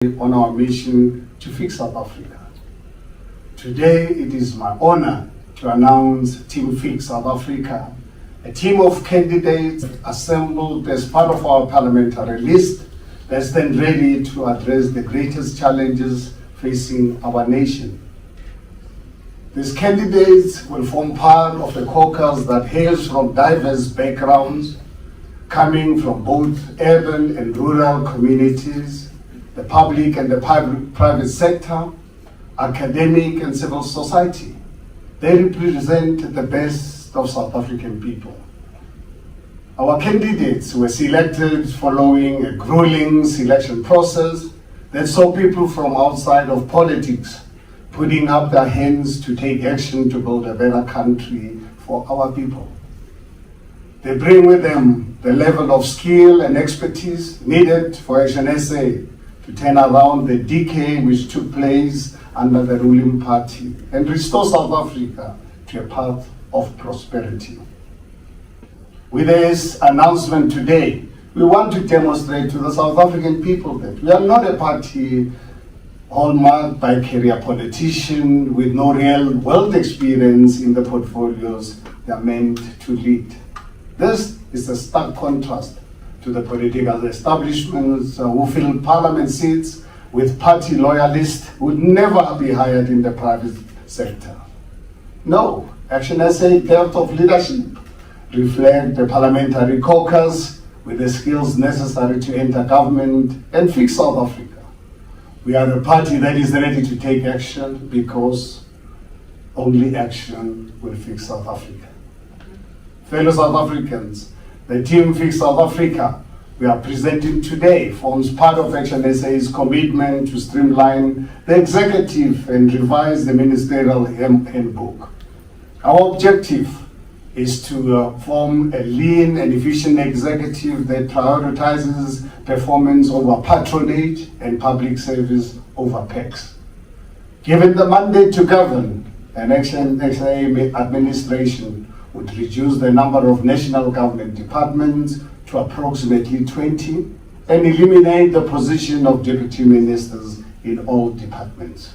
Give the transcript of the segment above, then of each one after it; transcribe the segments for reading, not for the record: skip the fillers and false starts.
on our mission to fix South Africa. Today, it is my honor to announce Team Fix South Africa, a team of candidates assembled as part of our parliamentary list that stand ready to address the greatest challenges facing our nation. These candidates will form part of a caucus that hails from diverse backgrounds, coming from both urban and rural communities, the public and the private sector, academic and civil society. They represent the best of South African people. Our candidates were selected following a grueling selection process that saw people from outside of politics putting up their hands to take action to build a better country for our people. They bring with them the level of skill and expertise needed for ActionSA to turn around the decay which took place under the ruling party and restore South Africa to a path of prosperity. With this announcement today, we want to demonstrate to the South African people that we are not a party hallmarked by career politicians with no real world experience in the portfolios they are meant to lead. This is a stark contrast to the political establishments who fill parliament seats with party loyalists who would never be hired in the private sector. No, ActionSA depth of leadership reflect the parliamentary caucus with the skills necessary to enter government and fix South Africa. We are a party that is ready to take action because only action will fix South Africa. Fellow South Africans, the Team Fix South Africa we are presenting today forms part of ActionSA's commitment to streamline the executive and revise the ministerial handbook. Our objective is to form a lean and efficient executive that prioritizes performance over patronage and public service over PECs. Given the mandate to govern, an ActionSA administration would reduce the number of national government departments to approximately 20 and eliminate the position of deputy ministers in all departments.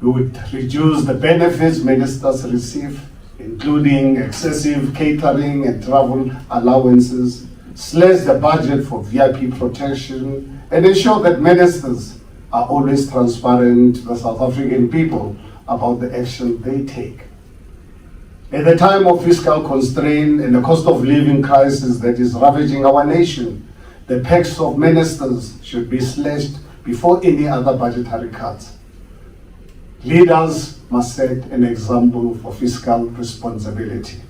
We would reduce the benefits ministers receive, including excessive catering and travel allowances, slash the budget for VIP protection, and ensure that ministers are always transparent to the South African people about the action they take. At the time of fiscal constraint and the cost of living crisis that is ravaging our nation, the PECs of ministers should be slashed before any other budgetary cuts. Leaders must set an example for fiscal responsibility.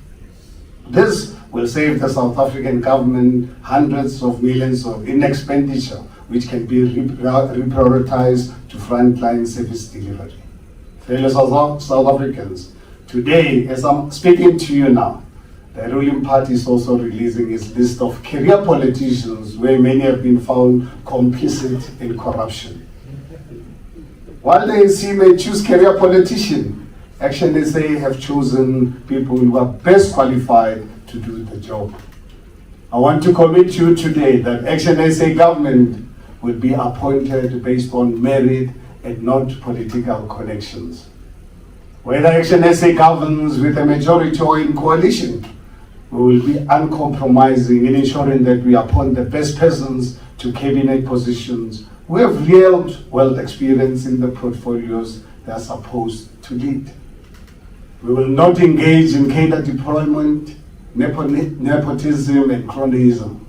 This will save the South African government hundreds of millions in expenditure, which can be reprioritized to frontline service delivery. Fellow South Africans, today, as I'm speaking to you now, the ruling party is also releasing its list of career politicians where many have been found complicit in corruption. While the ANC may choose career politicians, ActionSA have chosen people who are best qualified to do the job. I want to commit to you today that ActionSA government will be appointed based on merit and not political connections. Whether ActionSA governs with a majority or in coalition, we will be uncompromising in ensuring that we appoint the best persons to cabinet positions who have real world experience in the portfolios they are supposed to lead. We will not engage in cadre deployment, nepotism and cronyism.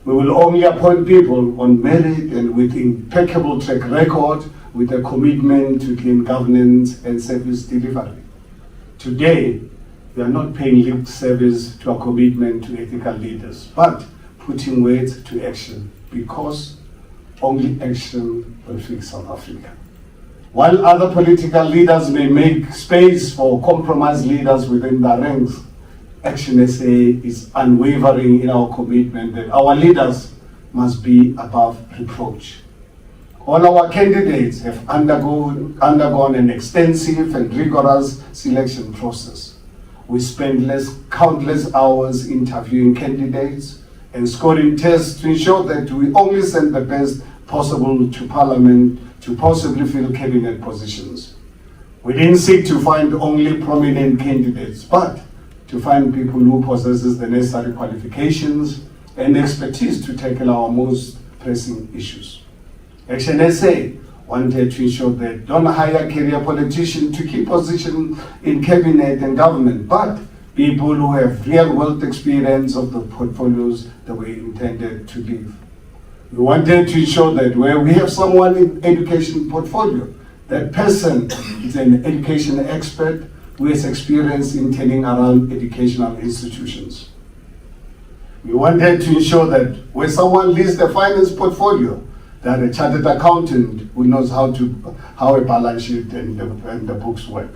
We will only appoint people on merit and with impeccable track record with a commitment to clean governance and service delivery. Today, we are not paying lip service to a commitment to ethical leaders, but putting words to action because only action will fix South Africa. While other political leaders may make space for compromised leaders within their ranks, ActionSA is unwavering in our commitment that our leaders must be above reproach. All our candidates have undergone an extensive and rigorous selection process. We spent countless hours interviewing candidates and scoring tests to ensure that we only send the best possible to Parliament to possibly fill cabinet positions. We didn't seek to find only prominent candidates, but to find people who possesses the necessary qualifications and expertise to tackle our most pressing issues. ActionSA wanted to ensure that don't hire career politicians to keep position in cabinet and government, but people who have real world experience of the portfolios that we intended to leave. We wanted to ensure that where we have someone in education portfolio, that person is an education expert who has experience in turning around educational institutions. We wanted to ensure that when someone leads the finance portfolio, that a chartered accountant who knows how a balance sheet and the books work.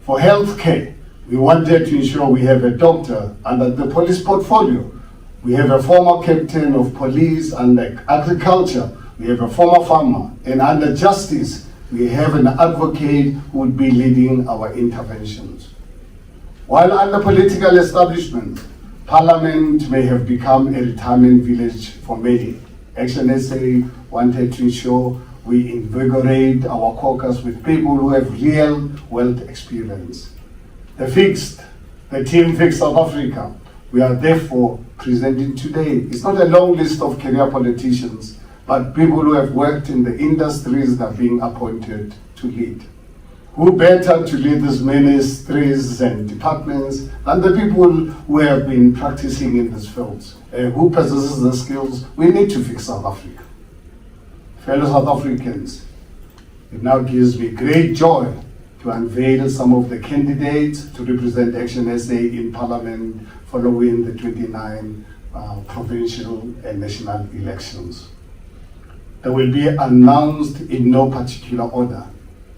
For healthcare, we wanted to ensure we have a doctor under the police portfolio. We have a former captain of police, and agriculture, we have a former farmer, and under justice, we have an advocate who would be leading our interventions. While under political establishment, Parliament may have become a retirement village for many. ActionSA wanted to ensure we invigorate our caucus with people who have real world experience. The team Fix South Africa, we are therefore presenting today. It's not a long list of career politicians, but people who have worked in the industries that are being appointed to lead. Who better to lead these ministries and departments than the people who have been practicing in these fields? Who possesses the skills we need to fix South Africa? Fellow South Africans, it now gives me great joy to unveil some of the candidates to represent ActionSA in Parliament following the 29 provincial and national elections. They will be announced in no particular order.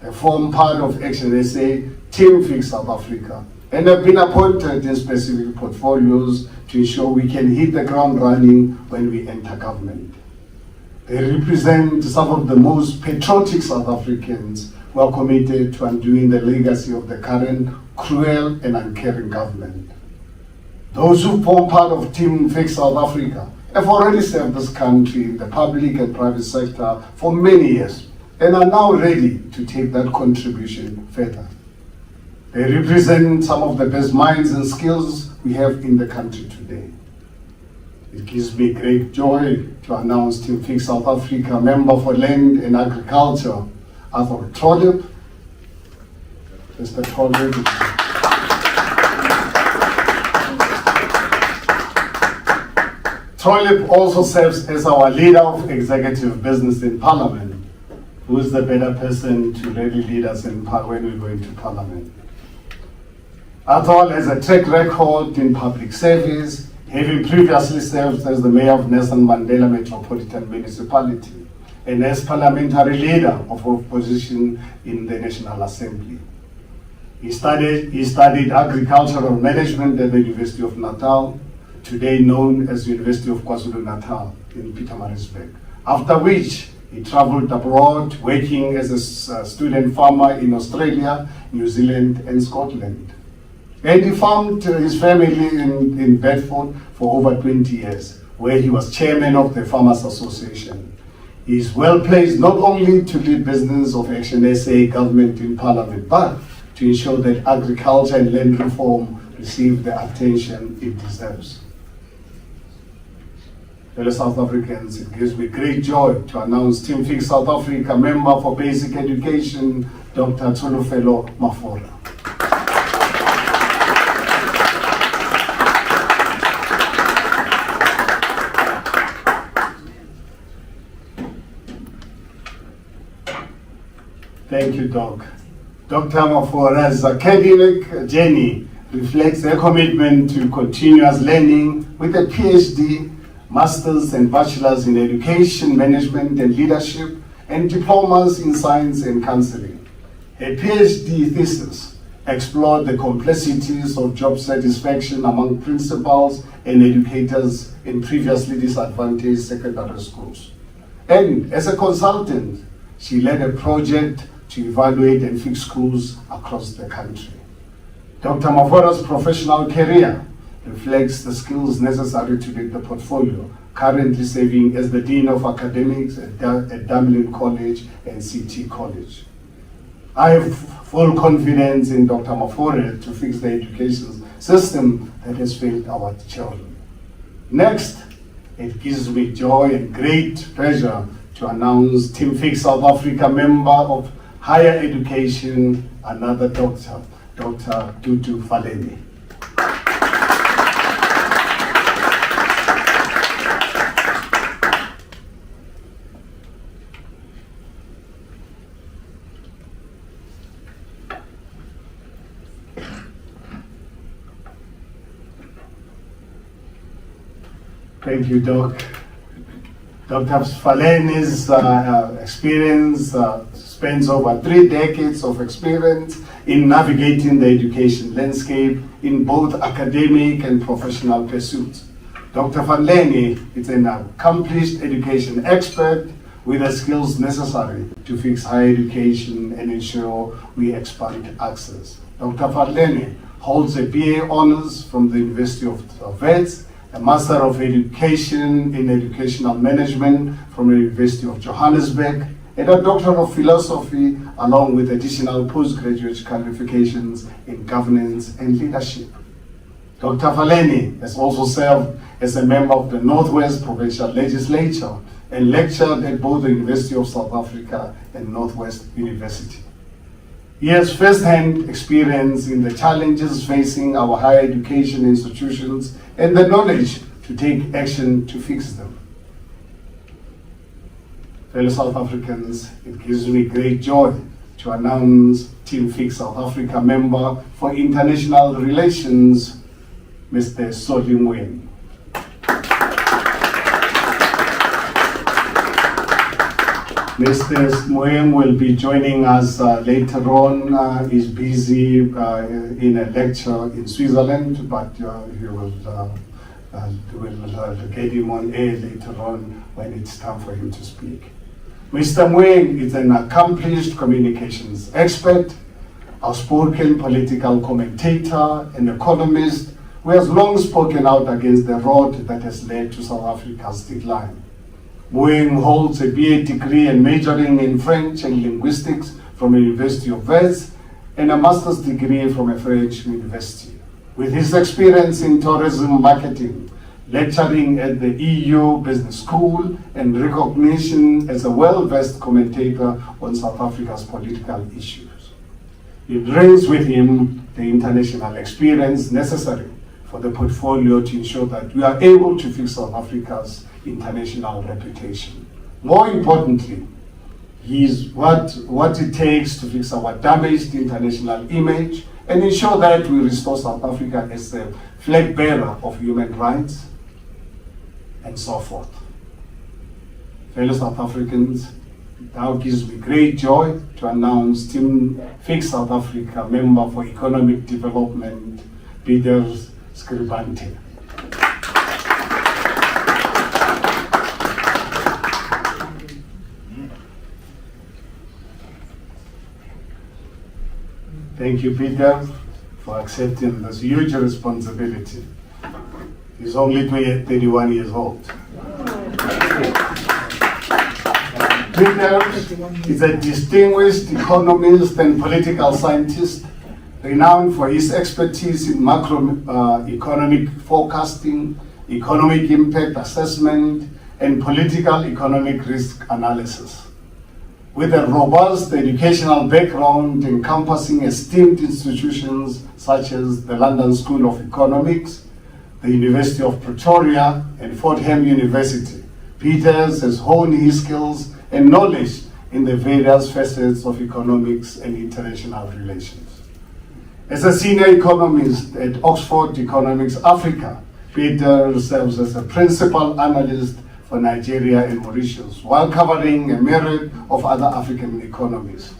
They form part of ActionSA, Team Fix South Africa, and have been appointed in specific portfolios to ensure we can hit the ground running when we enter government. They represent some of the most patriotic South Africans who are committed to undoing the legacy of the current cruel and uncaring government. Those who form part of Team Fix South Africa have already served this country in the public and private sector for many years and are now ready to take that contribution further. They represent some of the best minds and skills we have in the country today. It gives me great joy to announce Team Fix South Africa Member for Land and Agriculture, Arthur Trollip. Mr. Trollip. Trollip also serves as our leader of executive business in Parliament. Who is the better person to really lead us when we go into Parliament? Arthur has a track record in public service, having previously served as the mayor of Nelson Mandela Metropolitan Municipality and as parliamentary leader of opposition in the National Assembly. He studied agricultural management at the University of Natal, today known as University of KwaZulu-Natal in Pietermaritzburg, after which he traveled abroad working as a student farmer in Australia, New Zealand and Scotland. And he farmed his family in Bedford for over 20 years, where he was chairman of the Farmers Association. He is well placed not only to lead business of ActionSA government in Parliament, but to ensure that agriculture and land reform receive the attention it deserves. Fellow South Africans, it gives me great joy to announce Team Fix South Africa Member for Basic Education, Dr. Tsolofelo Mafora. Thank you, Doc. Dr. Mafora's academic journey reflects their commitment to continuous learning with a PhD, Masters and Bachelors in Education, Management and Leadership, and diplomas in Science and Counseling. Her PhD thesis explored the complexities of job satisfaction among principals and educators in previously disadvantaged secondary schools. And as a consultant, she led a project to evaluate and fix schools across the country. Dr. Mafora's professional career reflects the skills necessary to lead the portfolio, currently serving as the Dean of Academics at Dublin College and CT College. I have full confidence in Dr. Mafore to fix the education system that has failed our children. Next, it gives me joy and great pleasure to announce Team Fix South Africa member of Higher Education, another doctor, Dr. Tutu Faleni. Thank you, Doc. Dr. Faleni's experience spans over 3 decades of experience in navigating the education landscape in both academic and professional pursuits. Dr. Faleni is an accomplished education expert with the skills necessary to fix higher education and ensure we expand access. Dr. Faleni holds a BA Honours from the University of Wits, a Master of Education in Educational Management from the University of Johannesburg, and a Doctor of Philosophy, along with additional postgraduate qualifications in governance and leadership. Dr. Faleni has also served as a member of the Northwest Provincial Legislature and lectured at both the University of South Africa and Northwest University. He has first-hand experience in the challenges facing our higher education institutions and the knowledge to take action to fix them. Fellow South Africans, it gives me great joy to announce Team Fix South Africa member for International Relations, Mr. Solimwen. Mr. Moeng will be joining us later on. He's busy in a lecture in Switzerland, but we'll get him on air later on when it's time for him to speak. Mr. Moeng is an accomplished communications expert, outspoken political commentator, and economist who has long spoken out against the road that has led to South Africa's decline. Moeng holds a BA degree and majoring in French and linguistics from the University of Wits and a master's degree from a French university. With his experience in tourism marketing, lecturing at the EU Business School, and recognition as a well-versed commentator on South Africa's political issues, he brings with him the international experience necessary for the portfolio to ensure that we are able to fix South Africa's international reputation. More importantly, he is what it takes to fix our damaged international image and ensure that we restore South Africa as a flag bearer of human rights and so forth. Fellow South Africans, it now gives me great joy to announce Team Fix South Africa member for Economic Development, Peter Scribante. Thank you, Peter, for accepting this huge responsibility. He's only 31 years old. Peter is a distinguished economist and political scientist, renowned for his expertise in macroeconomic forecasting, economic impact assessment, and political economic risk analysis. With a robust educational background encompassing esteemed institutions such as the London School of Economics, the University of Pretoria, and Fordham University, Peters has honed his skills and knowledge in the various facets of economics and international relations. As a senior economist at Oxford Economics Africa, Peter serves as a principal analyst for Nigeria and Mauritius, while covering a myriad of other African economies.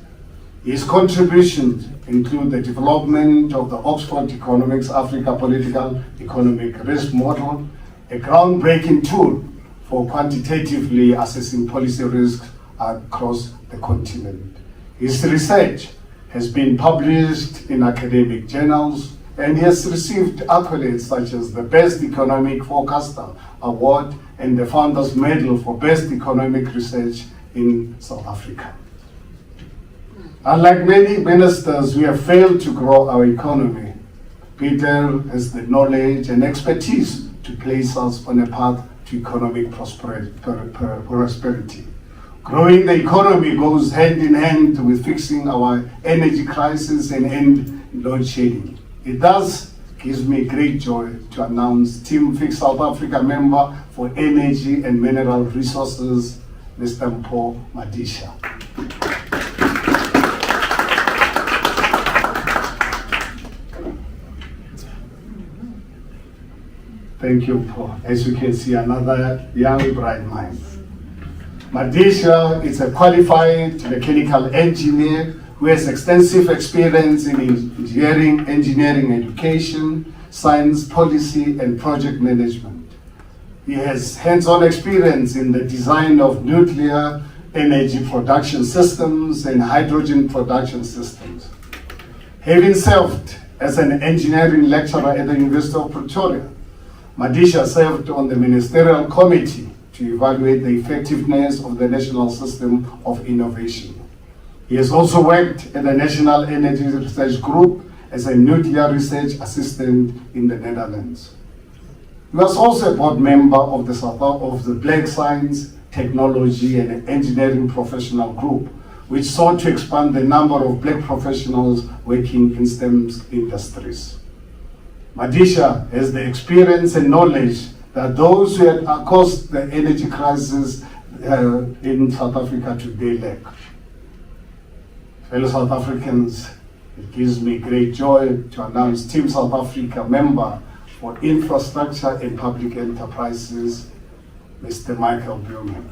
His contributions include the development of the Oxford Economics Africa Political Economic Risk Model, a groundbreaking tool for quantitatively assessing policy risks across the continent. His research has been published in academic journals, and he has received accolades such as the Best Economic Forecaster Award and the Founders Medal for Best Economic Research in South Africa. Unlike many ministers, we have failed to grow our economy. Peter has the knowledge and expertise to place us on a path to economic prosperity. Growing the economy goes hand in hand with fixing our energy crisis and end load shedding. It thus gives me great joy to announce Team Fix South Africa member for Energy and Mineral Resources, Mr. Mpho Madisha. Thank you, Mpho. As you can see, another young, bright mind. Madisha is a qualified mechanical engineer who has extensive experience in engineering education, science policy, and project management. He has hands-on experience in the design of nuclear energy production systems and hydrogen production systems. Having served as an engineering lecturer at the University of Pretoria, Madisha served on the ministerial committee to evaluate the effectiveness of the National System of Innovation. He has also worked at the National Energy Research Group as a nuclear research assistant in the Netherlands. He was also a board member of the Black Science, Technology and Engineering Professional Group, which sought to expand the number of black professionals working in STEM industries. Madisha has the experience and knowledge that those who had caused the energy crisis in South Africa today lack. Fellow South Africans, it gives me great joy to announce Team South Africa member for Infrastructure and Public Enterprises, Mr. Michael Blumen.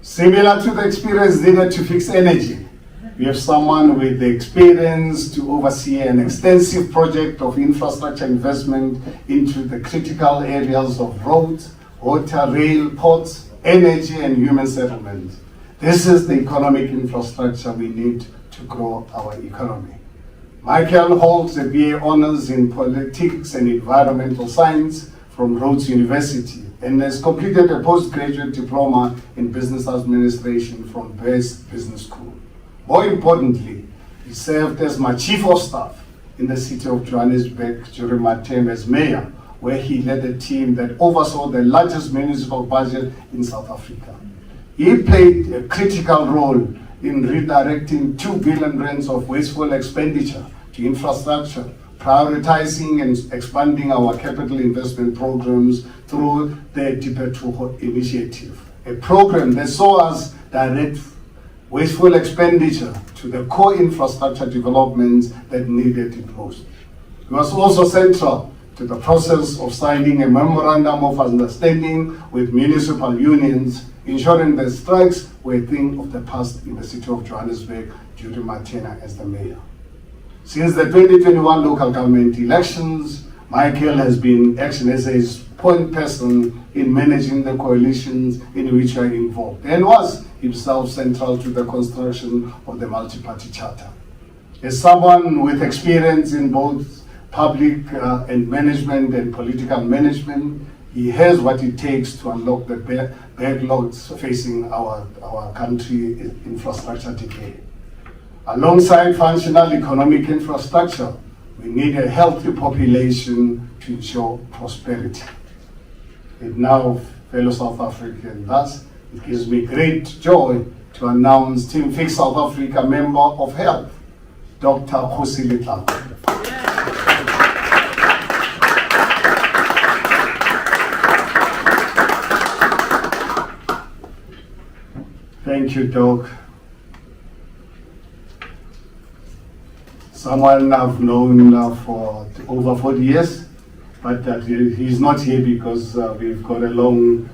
Similar to the experience needed to fix energy, we have someone with the experience to oversee an extensive project of infrastructure investment into the critical areas of roads, water, rail, ports, energy, and human settlement. This is the economic infrastructure we need to grow our economy. Michael holds a BA Honours in Politics and Environmental Science from Rhodes University and has completed a postgraduate diploma in Business Administration from West Business School. More importantly, he served as my Chief of Staff in the city of Johannesburg during my term as mayor, where he led a team that oversaw the largest municipal budget in South Africa. He played a critical role in redirecting 2 billion rands of wasteful expenditure to infrastructure, prioritizing and expanding our capital investment programs through the Tipetuho initiative, a program that saw us direct wasteful expenditure to the core infrastructure developments that needed it most. It was also central to the process of signing a memorandum of understanding with municipal unions, ensuring that strikes were a thing of the past in the city of Johannesburg during my tenure as the mayor. Since the 2021 local government elections, Michael has been ActionSA's point person in managing the coalitions in which we are involved and was himself central to the construction of the multi-party charter. As someone with experience in both public and management and political management, he has what it takes to unlock the backlogs facing our country infrastructure decay. Alongside functional economic infrastructure, we need a healthy population to ensure prosperity. And now, fellow South Africans, thus, it gives me great joy to announce Team Fix South Africa member of Health, Dr. Khosile Tlapa. Thank you, Doc. Someone I've known for over 40 years, but he's not here because we've got a long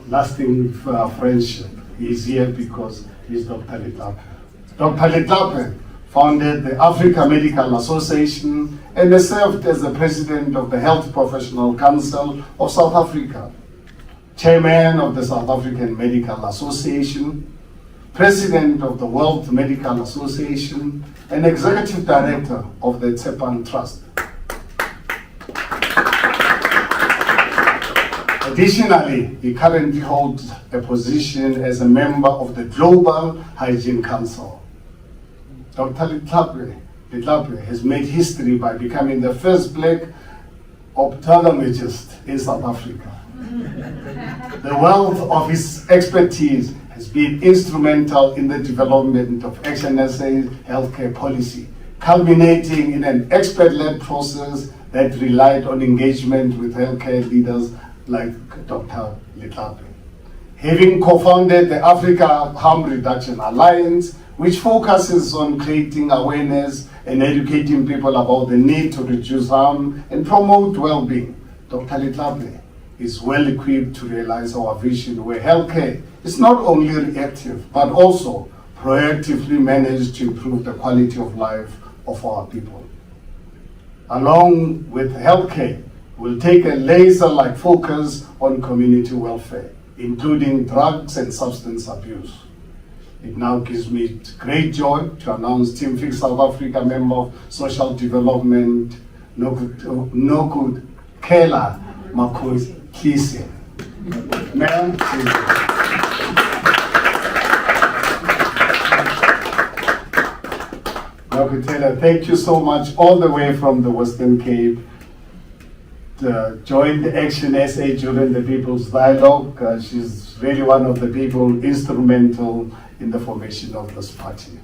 lasting friendship. He's here because he's Dr. Tlapa. Dr. Tlapa founded the Africa Medical Association and has served as the president of the Health Professional Council of South Africa. Chairman of the South African Medical Association, President of the World Medical Association, and Executive Director of the Tsepan Trust. Additionally, he currently holds a position as a member of the Global Hygiene Council. Dr. Letlhapre has made history by becoming the first black ophthalmologist in South Africa. The wealth of his expertise has been instrumental in the development of ActionSA's healthcare policy, culminating in an expert-led process that relied on engagement with healthcare leaders like Dr. Letlhapre. Having co-founded the Africa Harm Reduction Alliance, which focuses on creating awareness and educating people about the need to reduce harm and promote well-being, Dr. Letlhapre is well equipped to realize our vision where healthcare is not only reactive, but also proactively managed to improve the quality of life of our people. Along with healthcare, we'll take a laser-like focus on community welfare, including drugs and substance abuse. It now gives me great joy to announce Team Fix South Africa member of Social Development, Nokut Kela Makhosisi. Ma'am, Dr. Taylor, thank you so much, all the way from the Western Cape. Joined ActionSA during the People's Dialogue. She's really one of the people instrumental in the formation of this party.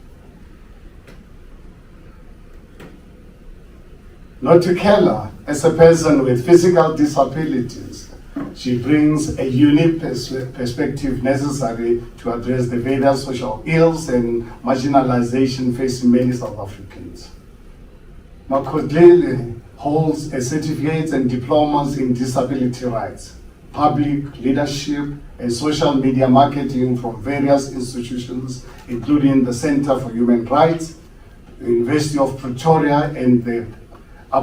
Nokut Kela, as a person with physical disabilities, she brings a unique perspective necessary to address the various social ills and marginalization facing many South Africans. Makhosisi holds a certificates and diplomas in disability rights, public leadership, and social media marketing from various institutions, including the Center for Human Rights, the University of Pretoria, and the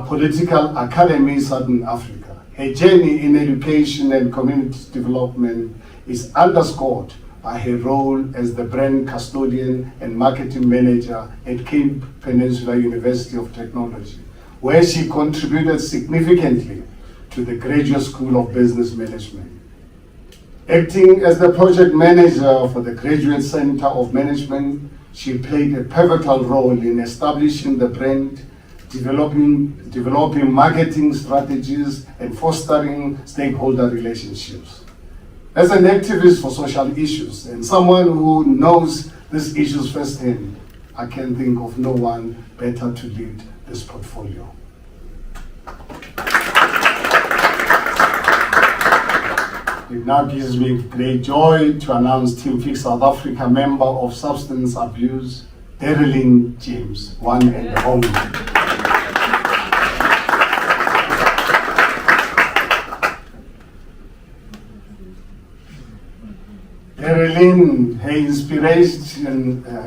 Political Academy Southern Africa. Her journey in education and community development is underscored by her role as the brand custodian and marketing manager at Cape Peninsula University of Technology, where she contributed significantly to the Graduate School of Business Management. Acting as the project manager for the Graduate Center of Management, she played a pivotal role in establishing the brand, developing marketing strategies, and fostering stakeholder relationships. As an activist for social issues and someone who knows these issues firsthand, I can think of no one better to lead this portfolio. It now gives me great joy to announce Team Fix South Africa member of Substance Abuse, Darylin James, one and only. Darylin, her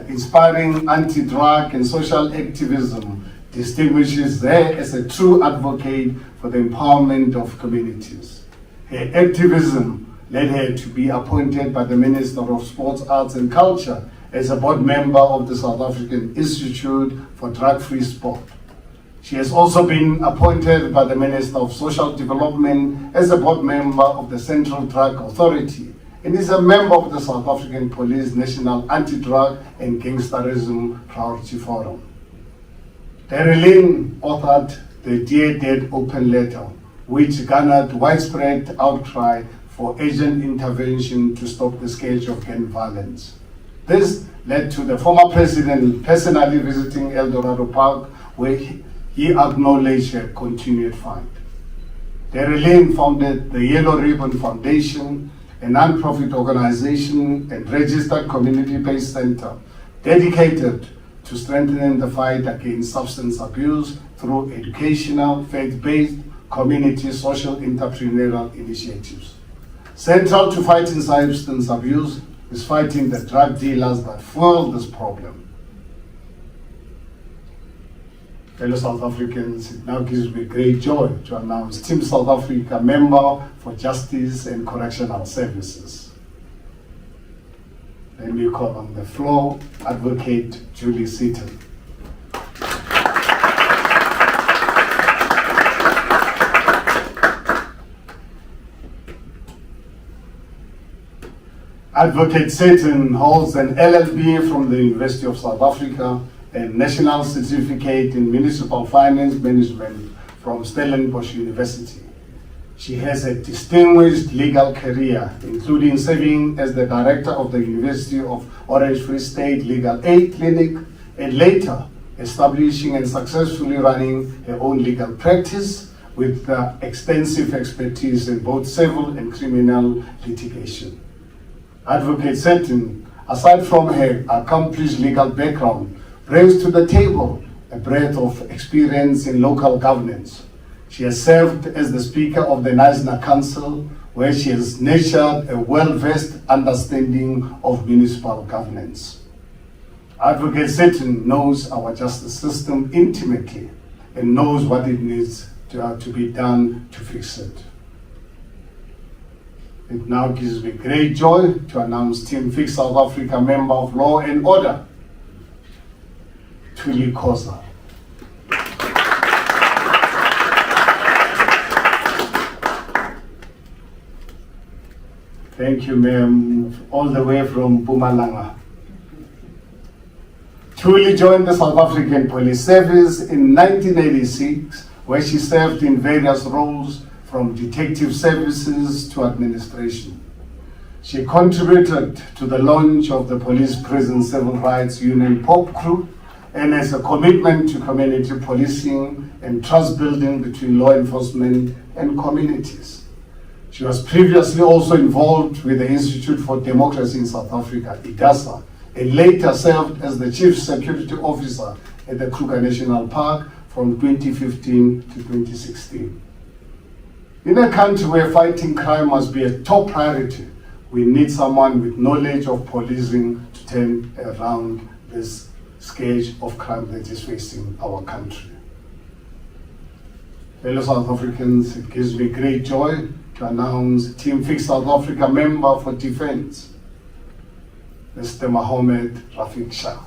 inspiring anti-drug and social activism distinguishes her as a true advocate for the empowerment of communities. Her activism led her to be appointed by the Minister of Sports, Arts and Culture as a board member of the South African Institute for Drug-Free Sport. She has also been appointed by the Minister of Social Development as a board member of the Central Drug Authority and is a member of the South African Police National Anti-Drug and Gangsterism Priority Forum. Darylin authored the Dear Dead Open Letter, which garnered widespread outcry for urgent intervention to stop the scourge of gang violence. This led to the former president personally visiting El Dorado Park, where he acknowledged her continued fight. Darylin founded the Yellow Ribbon Foundation, a non-profit organization and registered community-based center dedicated to strengthening the fight against substance abuse through educational, faith-based, community, social, entrepreneurial initiatives. Central to fighting substance abuse is fighting the drug dealers that fuel this problem. Fellow South Africans, it now gives me great joy to announce Team South Africa Member for Justice and Correctional Services. Let me call on the floor Advocate Julie Seaton. Advocate Seaton holds an LLB from the University of South Africa and National Certificate in Municipal Finance Management from Stellenbosch University. She has a distinguished legal career, including serving as the director of the University of Orange Free State Legal Aid Clinic, and later establishing and successfully running her own legal practice with extensive expertise in both civil and criminal litigation. Advocate Seaton, aside from her accomplished legal background, brings to the table a breadth of experience in local governance. She has served as the Speaker of the National Council, where she has nurtured a well-versed understanding of municipal governance. Advocate Seaton knows our justice system intimately and knows what it needs to be done to fix it. It now gives me great joy to announce Team Fix South Africa Member of Law and Order, Thuli Khoza. Thank you, ma'am, all the way from Mpumalanga. Thuli joined the South African Police Service in 1986, where she served in various roles from detective services to administration. She contributed to the launch of the Police Prison Civil Rights Union POP Group and has a commitment to community policing and trust building between law enforcement and communities. She was previously also involved with the Institute for Democracy in South Africa, IDASA, and later served as the Chief Security Officer at the Kruger National Park from 2015 to 2016. In a country where fighting crime must be a top priority, we need someone with knowledge of policing to turn around this scourge of crime that is facing our country. Fellow South Africans, it gives me great joy to announce Team Fix South Africa Member for Defense, Mr. Mohammed Rafiq Shah.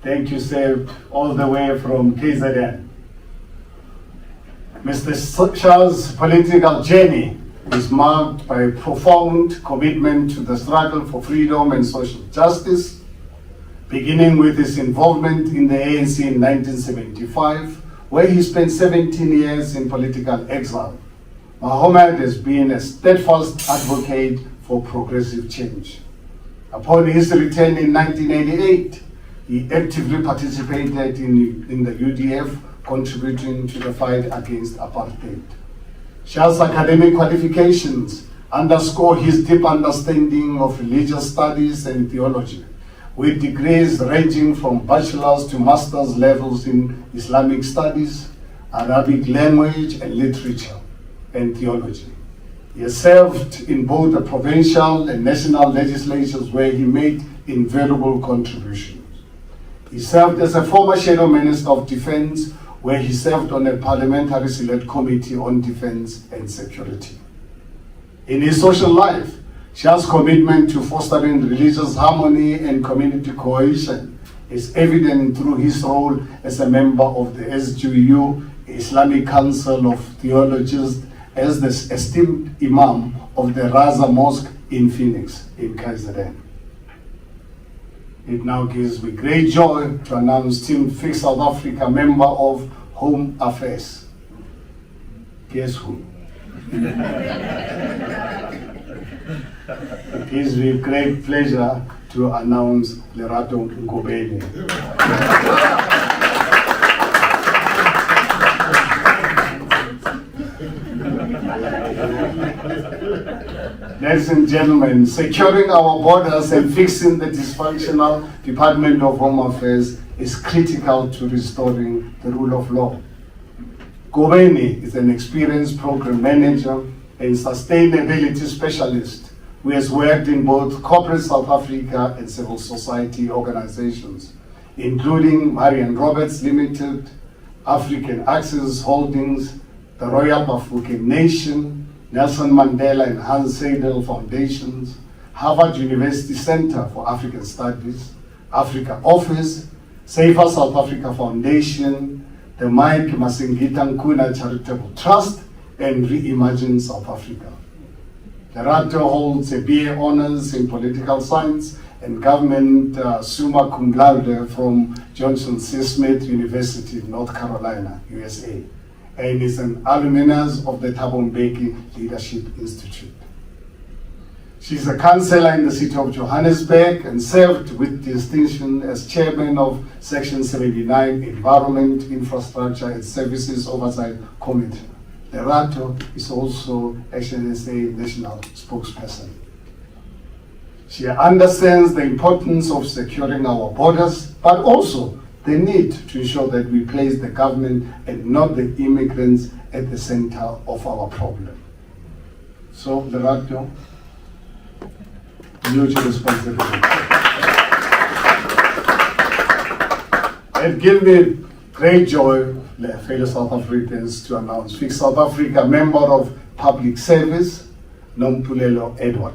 Thank you, sir, all the way from KZN. Mr. Shah's political journey is marked by a profound commitment to the struggle for freedom and social justice, beginning with his involvement in the ANC in 1975, where he spent 17 years in political exile. Mohammed has been a steadfast advocate for progressive change. Upon his return in 1988, he actively participated in the UDF, contributing to the fight against apartheid. Shah's academic qualifications underscore his deep understanding of religious studies and theology, with degrees ranging from bachelor's to master's levels in Islamic studies, Arabic language and literature, and theology. He has served in both the provincial and national legislatures, where he made invaluable contributions. He served as a former Shadow Minister of Defense, where he served on a parliamentary select committee on defense and security. In his social life, Shah's commitment to fostering religious harmony and community cohesion is evident through his role as a member of the SGU, Islamic Council of Theologists, as the esteemed Imam of the Raza Mosque in Phoenix, in KZN. It now gives me great joy to announce Team Fix South Africa Member of Home Affairs. Guess who? It gives me great pleasure to announce Lerato Ngobeni. Ladies and gentlemen, securing our borders and fixing the dysfunctional Department of Home Affairs is critical to restoring the rule of law. Ngobeni is an experienced program manager and sustainability specialist who has worked in both corporate South Africa and civil society organizations, including Marian Roberts Limited, African Access Holdings, the Royal Bafokeng Nation, Nelson Mandela and Hans Seidel Foundations, Harvard University Center for African Studies, Africa Office, Safer South Africa Foundation, the Mike Masingita Nkuna Charitable Trust, and Reimagine South Africa. Lerato holds a BA Honors in Political Science and Government Summa Cum Laude from Johnson C. Smith University, North Carolina, USA, and is an alumnus of the Thabo Mbeki Leadership Institute. She's a councillor in the city of Johannesburg and served with distinction as chairman of Section 79 Environment, Infrastructure and Services Oversight Committee. Lerato is also ActionSA national spokesperson. She understands the importance of securing our borders, but also the need to ensure that we place the government and not the immigrants at the center of our problem. So, Lerato, huge responsibility. It gives me great joy, fellow South Africans, to announce Fix South Africa Member of Public Service, Nompulelo Edward.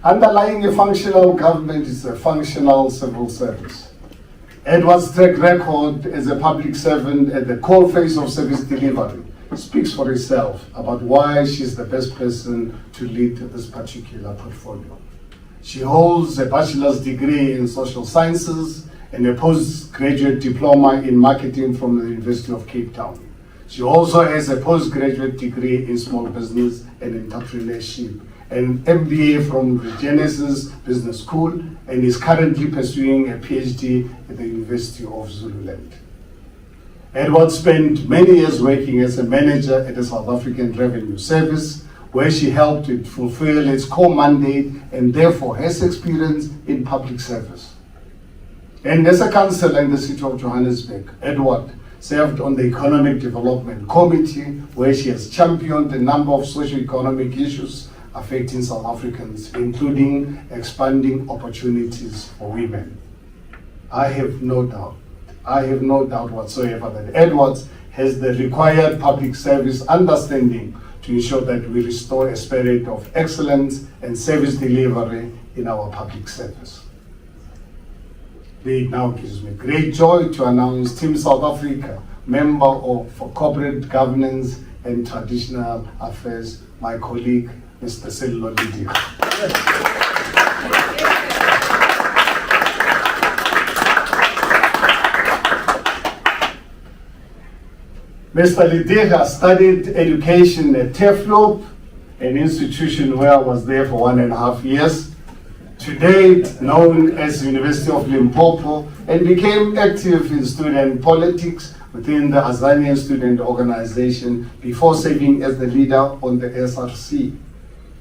Underlying a functional government is a functional civil service. Edward's track record as a public servant at the coalface of service delivery speaks for itself about why she's the best person to lead this particular portfolio. She holds a bachelor's degree in social sciences and a postgraduate diploma in marketing from the University of Cape Town. She also has a postgraduate degree in small business and entrepreneurship, an MBA from the Genesis Business School, and is currently pursuing a PhD at the University of Zululand. Edward spent many years working as a manager at the South African Revenue Service, where she helped it fulfill its core mandate and therefore has experience in public service. And as a councillor in the city of Johannesburg, Edward served on the Economic Development Committee, where she has championed a number of socio-economic issues affecting South Africans, including expanding opportunities for women. I have no doubt whatsoever that Edwards has the required public service understanding to ensure that we restore a spirit of excellence and service delivery in our public service. It now gives me great joy to announce Team South Africa, member for Corporate Governance and Traditional Affairs, my colleague, Mr. Sello Lidia. Mr. Lidega studied education at Teflop, an institution where I was there for 1.5 years, to date known as University of Limpopo, and became active in student politics within the Azanian Student Organization before serving as the leader on the SRC.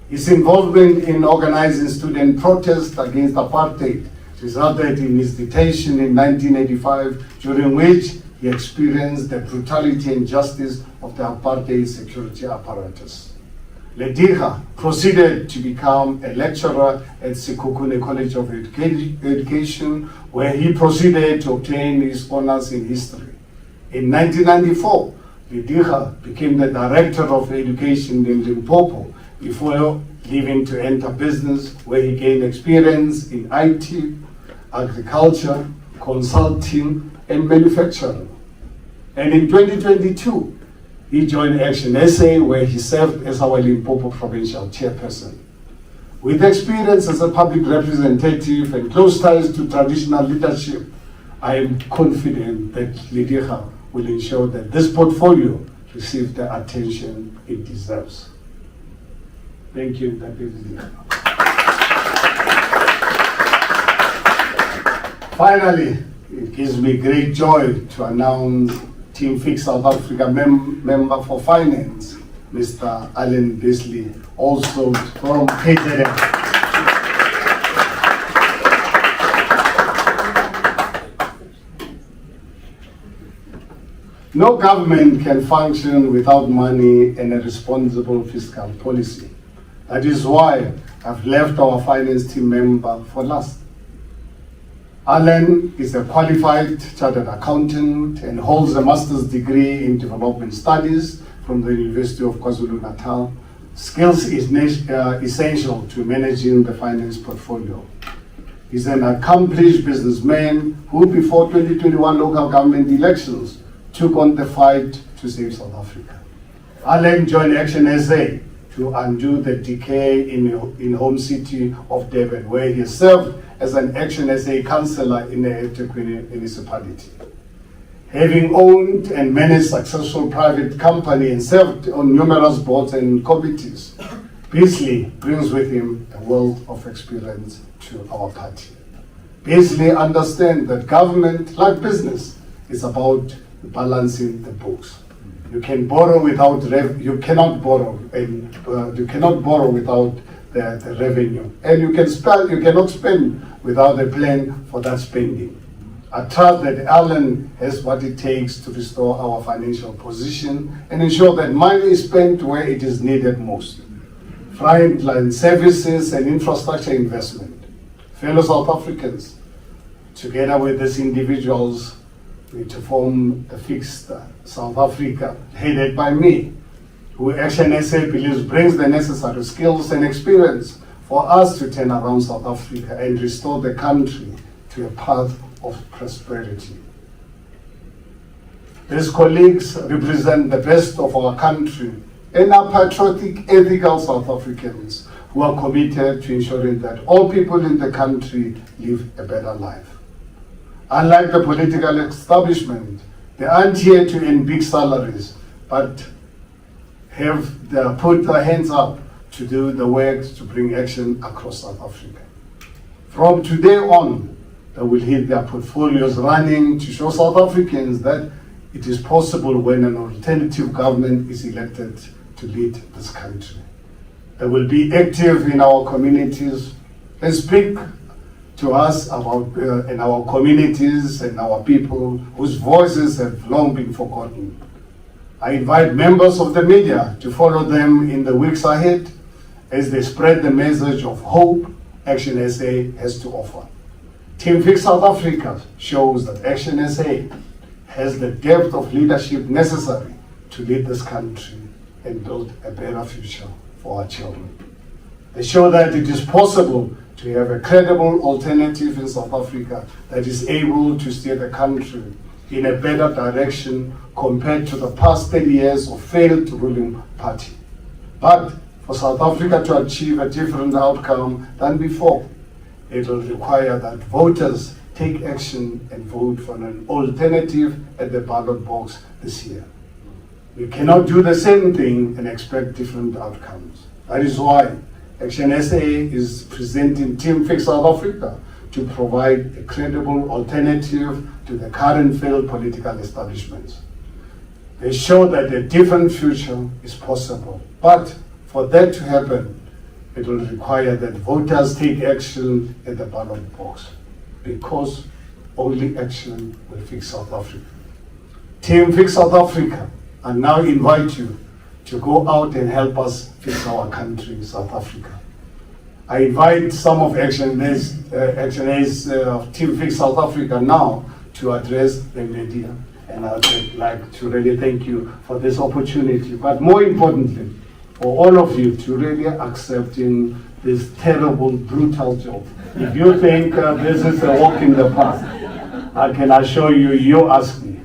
His involvement in organizing student protests against apartheid resulted in his detention in 1985, during which he experienced the brutality and justice of the apartheid security apparatus. Lediga proceeded to become a lecturer at Sekhukhune College of Education, where he proceeded to obtain his honors in history. In 1994, Lediga became the director of education in Limpopo before leaving to enter business, where he gained experience in IT, agriculture, consulting, and manufacturing. And in 2022, he joined ActionSA, where he served as our Limpopo provincial chairperson. With experience as a public representative and close ties to traditional leadership, I am confident that Lediga will ensure that this portfolio receives the attention it deserves. Thank you, Dr. Lediga. Finally, it gives me great joy to announce Team Fix South Africa member for Finance, Mr. Alan Beasley, also from KZN. No government can function without money and a responsible fiscal policy. That is why I've left our finance team member for last. Alan is a qualified chartered accountant and holds a master's degree in development studies from the University of KwaZulu-Natal. Skills is essential to managing the finance portfolio. He's an accomplished businessman who, before 2021 local government elections, took on the fight to save South Africa. Alan joined ActionSA to undo the decay in home city of Durban, where he served as an ActionSA councillor in the eThekwini municipality. Having owned and managed successful private company and served on numerous boards and committees, Beasley brings with him a wealth of experience to our party. Beasley understands that government, like business, is about balancing the books. You can borrow without you cannot borrow without the revenue, and you cannot spend without a plan for that spending. I trust that Alan has what it takes to restore our financial position and ensure that money is spent where it is needed most. Frontline services and infrastructure investment. Fellow South Africans, together with these individuals, we to form the FixSA South Africa, headed by me, who ActionSA believes brings the necessary skills and experience for us to turn around South Africa and restore the country to a path of prosperity. These colleagues represent the best of our country and are patriotic, ethical South Africans who are committed to ensuring that all people in the country live a better life. Unlike the political establishment, they aren't here to earn big salaries, but have put their hands up to do the work to bring action across South Africa. From today on, they will hit their portfolios running to show South Africans that it is possible when an alternative government is elected to lead this country. They will be active in our communities and speak to us about in our communities and our people whose voices have long been forgotten. I invite members of the media to follow them in the weeks ahead as they spread the message of hope ActionSA has to offer. Team Fix South Africa shows that ActionSA has the depth of leadership necessary to lead this country and build a better future for our children. They show that it is possible to have a credible alternative in South Africa that is able to steer the country in a better direction compared to the past 10 years of failed ruling party. But for South Africa to achieve a different outcome than before, it will require that voters take action and vote for an alternative at the ballot box this year. We cannot do the same thing and expect different outcomes. That is why ActionSA is presenting Team Fix South Africa to provide a credible alternative to the current failed political establishments. They show that a different future is possible, but for that to happen, it will require that voters take action at the ballot box, because only action will fix South Africa. Team Fix South Africa, I now invite you to go out and help us fix our country, South Africa. I invite some of ActionSA's Team Fix South Africa now to address the media, and I would like to really thank you for this opportunity, but more importantly, for all of you to really accepting this terrible, brutal job. If you think this is a walk in the park, I can assure you, you ask me.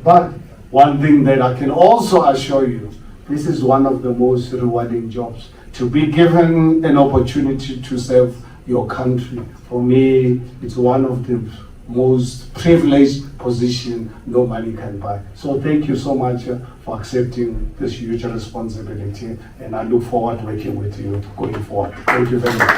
But one thing that I can also assure you, this is one of the most rewarding jobs. To be given an opportunity to serve your country, for me, it's one of the most privileged position no money can buy. So thank you so much for accepting this huge responsibility, and I look forward to working with you going forward. Thank you very much.